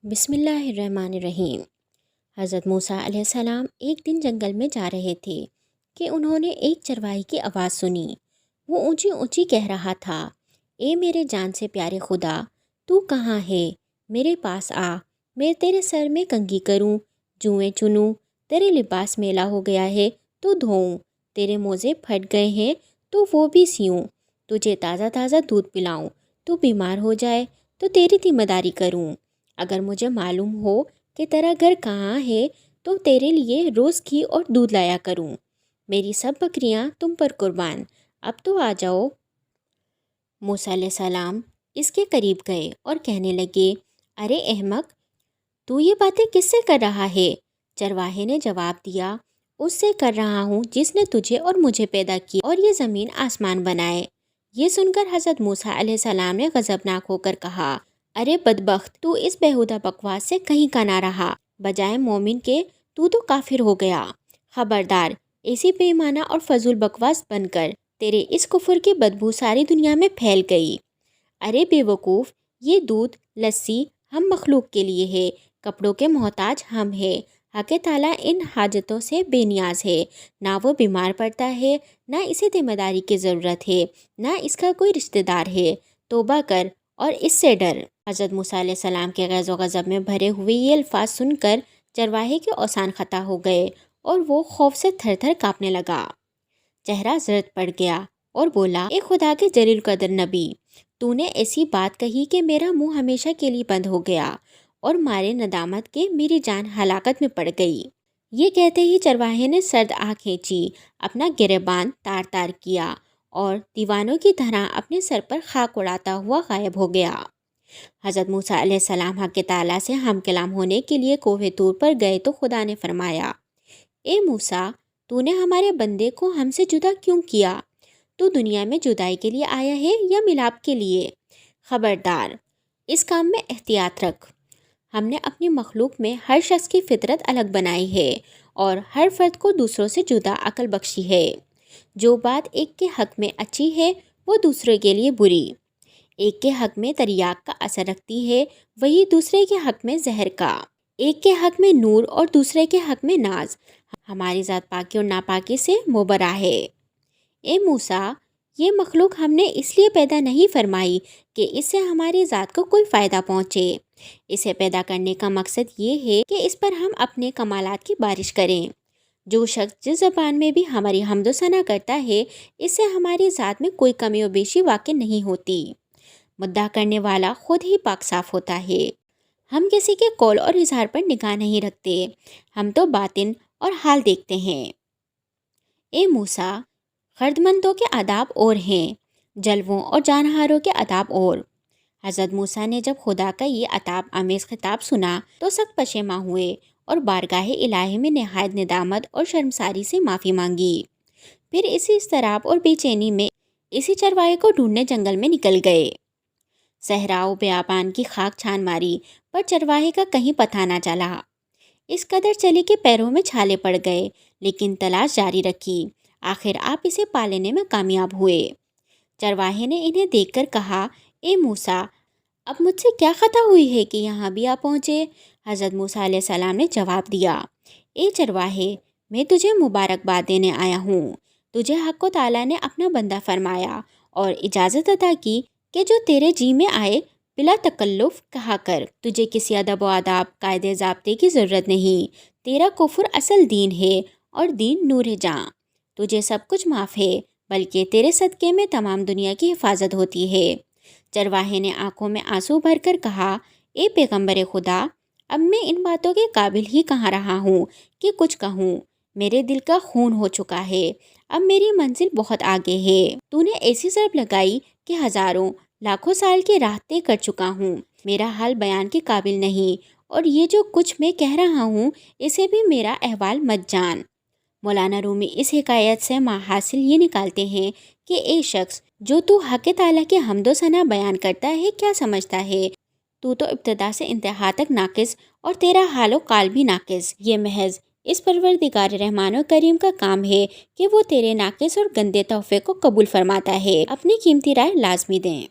بسم اللہ الرحمن الرحیم۔ حضرت موسیٰ علیہ السلام ایک دن جنگل میں جا رہے تھے کہ انہوں نے ایک چرواہی کی آواز سنی۔ وہ اونچی اونچی کہہ رہا تھا، اے میرے جان سے پیارے خدا، تو کہاں ہے؟ میرے پاس آ، میں تیرے سر میں کنگھی کروں، جوئیں چنوں، تیرے لباس میلا ہو گیا ہے تو دھوؤں، تیرے موزے پھٹ گئے ہیں تو وہ بھی سیوں، تجھے تازہ تازہ دودھ پلاؤں، تو بیمار ہو جائے تو تیری ذمہ داری کروں۔ اگر مجھے معلوم ہو کہ تیرا گھر کہاں ہے تو تیرے لیے روز گھی اور دودھ لایا کروں۔ میری سب بکریاں تم پر قربان، اب تو آ جاؤ۔ موسیٰ علیہ السلام اس کے قریب گئے اور کہنے لگے، ارے احمق، تو یہ باتیں کس سے کر رہا ہے؟ چرواہے نے جواب دیا، اس سے کر رہا ہوں جس نے تجھے اور مجھے پیدا کیا اور یہ زمین آسمان بنائے۔ یہ سن کر حضرت موسیٰ علیہ السلام نے غضبناک ہو کر کہا، ارے بدبخت، تو اس بیہودہ بکواس سے کہیں کا نہ رہا، بجائے مومن کے تو کافر ہو گیا۔ خبردار، ایسی بے معنی اور فضول بکواس بن کر تیرے اس کفر کی بدبو ساری دنیا میں پھیل گئی۔ ارے بے وقوف، یہ دودھ لسی ہم مخلوق کے لیے ہے، کپڑوں کے محتاج ہم ہیں۔ حق تعالیٰ ان حاجتوں سے بے نیاز ہے، نہ وہ بیمار پڑتا ہے، نہ اسے ذمہ داری کی ضرورت ہے، نہ اس کا کوئی رشتہ دار ہے۔ توبہ کر اور اس سے ڈر۔ حضرت موسیٰ علیہ السلام کے غیظ و غضب میں بھرے ہوئے یہ الفاظ سن کر چرواہے کے اوسان خطا ہو گئے اور وہ خوف سے تھر تھر کانپنے لگا، چہرہ زرد پڑ گیا اور بولا، اے خدا کے جلیل قدر نبی، تو نے ایسی بات کہی کہ میرا منہ ہمیشہ کے لیے بند ہو گیا اور مارے ندامت کے میری جان ہلاکت میں پڑ گئی۔ یہ کہتے ہی چرواہے نے سرد آنکھ کھینچی، اپنا گریبان تار تار کیا اور دیوانوں کی طرح اپنے سر پر خاک اڑاتا ہوا غائب ہو گیا۔ حضرت موسیٰ علیہ السلام حق تعالیٰ سے ہم کلام ہونے کے لیے کوہ طور پر گئے تو خدا نے فرمایا، اے موسیٰ، تو نے ہمارے بندے کو ہم سے جدا کیوں کیا؟ تو دنیا میں جدائی کے لیے آیا ہے یا ملاپ کے لیے؟ خبردار، اس کام میں احتیاط رکھ۔ ہم نے اپنی مخلوق میں ہر شخص کی فطرت الگ بنائی ہے اور ہر فرد کو دوسروں سے جدا عقل بخشی ہے۔ جو بات ایک کے حق میں اچھی ہے وہ دوسرے کے لیے بری، ایک کے حق میں تریاق کا اثر رکھتی ہے وہی دوسرے کے حق میں زہر کا، ایک کے حق میں نور اور دوسرے کے حق میں ناز۔ ہماری ذات پاکی اور ناپاکی سے مبرا ہے۔ اے موسیٰ، یہ مخلوق ہم نے اس لیے پیدا نہیں فرمائی کہ اس سے ہماری ذات کو کوئی فائدہ پہنچے۔ اسے پیدا کرنے کا مقصد یہ ہے کہ اس پر ہم اپنے کمالات کی بارش کریں۔ جو شخص جس زبان میں بھی ہماری حمد و ثنا کرتا ہے، اس سے ہماری ذات میں کوئی کمی و بیشی واقع نہیں ہوتی۔ مدعا کرنے والا خود ہی پاک صاف ہوتا ہے۔ ہم کسی کے قول اور اظہار پر نگاہ نہیں رکھتے، ہم تو باطن اور حال دیکھتے ہیں۔ اے موسیٰ، خردمندوں کے آداب اور ہیں، جلووں اور جانہاروں کے آداب اور۔ حضرت موسیٰ نے جب خدا کا یہ عتاب آمیز خطاب سنا تو سخت پشیماں ہوئے اور بارگاہ الہی میں نہایت ندامت اور شرمساری سے معافی مانگی۔ پھر اسی اضطراب اور بے چینی میں اسی چرواہے کو ڈھونڈنے جنگل میں نکل گئے۔ صحرا و بیابان کی خاک چھان ماری پر چرواہے کا کہیں پتہ نہ چلا۔ اس قدر چلی کہ پیروں میں چھالے پڑ گئے، لیکن تلاش جاری رکھی۔ آخر آپ اسے پا لینے میں کامیاب ہوئے۔ چرواہے نے انہیں دیکھ کر کہا، اے موسیٰ، اب مجھ سے کیا خطا ہوئی ہے کہ یہاں بھی آ پہنچے؟ حضرت موسیٰ علیہ السلام نے جواب دیا، اے چرواہے، میں تجھے مبارکباد دینے آیا ہوں۔ تجھے حق و تعالیٰ نے اپنا بندہ فرمایا اور اجازت عطا کی کہ جو تیرے جی میں آئے بلا تکلف کہا کر۔ تجھے کسی ادب و آداب، قاعدے ضابطے کی ضرورت نہیں۔ تیرا کفر اصل دین ہے اور دین نور جاں۔ تجھے سب کچھ معاف ہے، بلکہ تیرے صدقے میں تمام دنیا کی حفاظت ہوتی ہے۔ چرواہے نے آنکھوں میں آنسو بھر کر کہا، اے پیغمبر خدا، اب میں ان باتوں کے قابل ہی کہاں رہا ہوں کہ کچھ کہوں۔ میرے دل کا خون ہو چکا ہے، اب میری منزل بہت آگے ہے۔ تو نے ایسی ضرب لگائی کہ ہزاروں لاکھوں سال کی راہ طے کر چکا ہوں۔ میرا حال بیان کے قابل نہیں، اور یہ جو کچھ میں کہہ رہا ہوں اسے بھی میرا احوال مت جان۔ مولانا رومی اس حکایت سے ماحاصل یہ نکالتے ہیں کہ اے شخص، جو تو حق تعالیٰ کے حمد و ثنا بیان کرتا ہے کیا سمجھتا ہے؟ تو ابتدا سے انتہا تک ناقص اور تیرا حال و قال بھی ناقص۔ یہ محض اس پروردگار رحمان و کریم کا کام ہے کہ وہ تیرے ناقص اور گندے تحفے کو قبول فرماتا ہے۔ اپنی قیمتی رائے لازمی دیں۔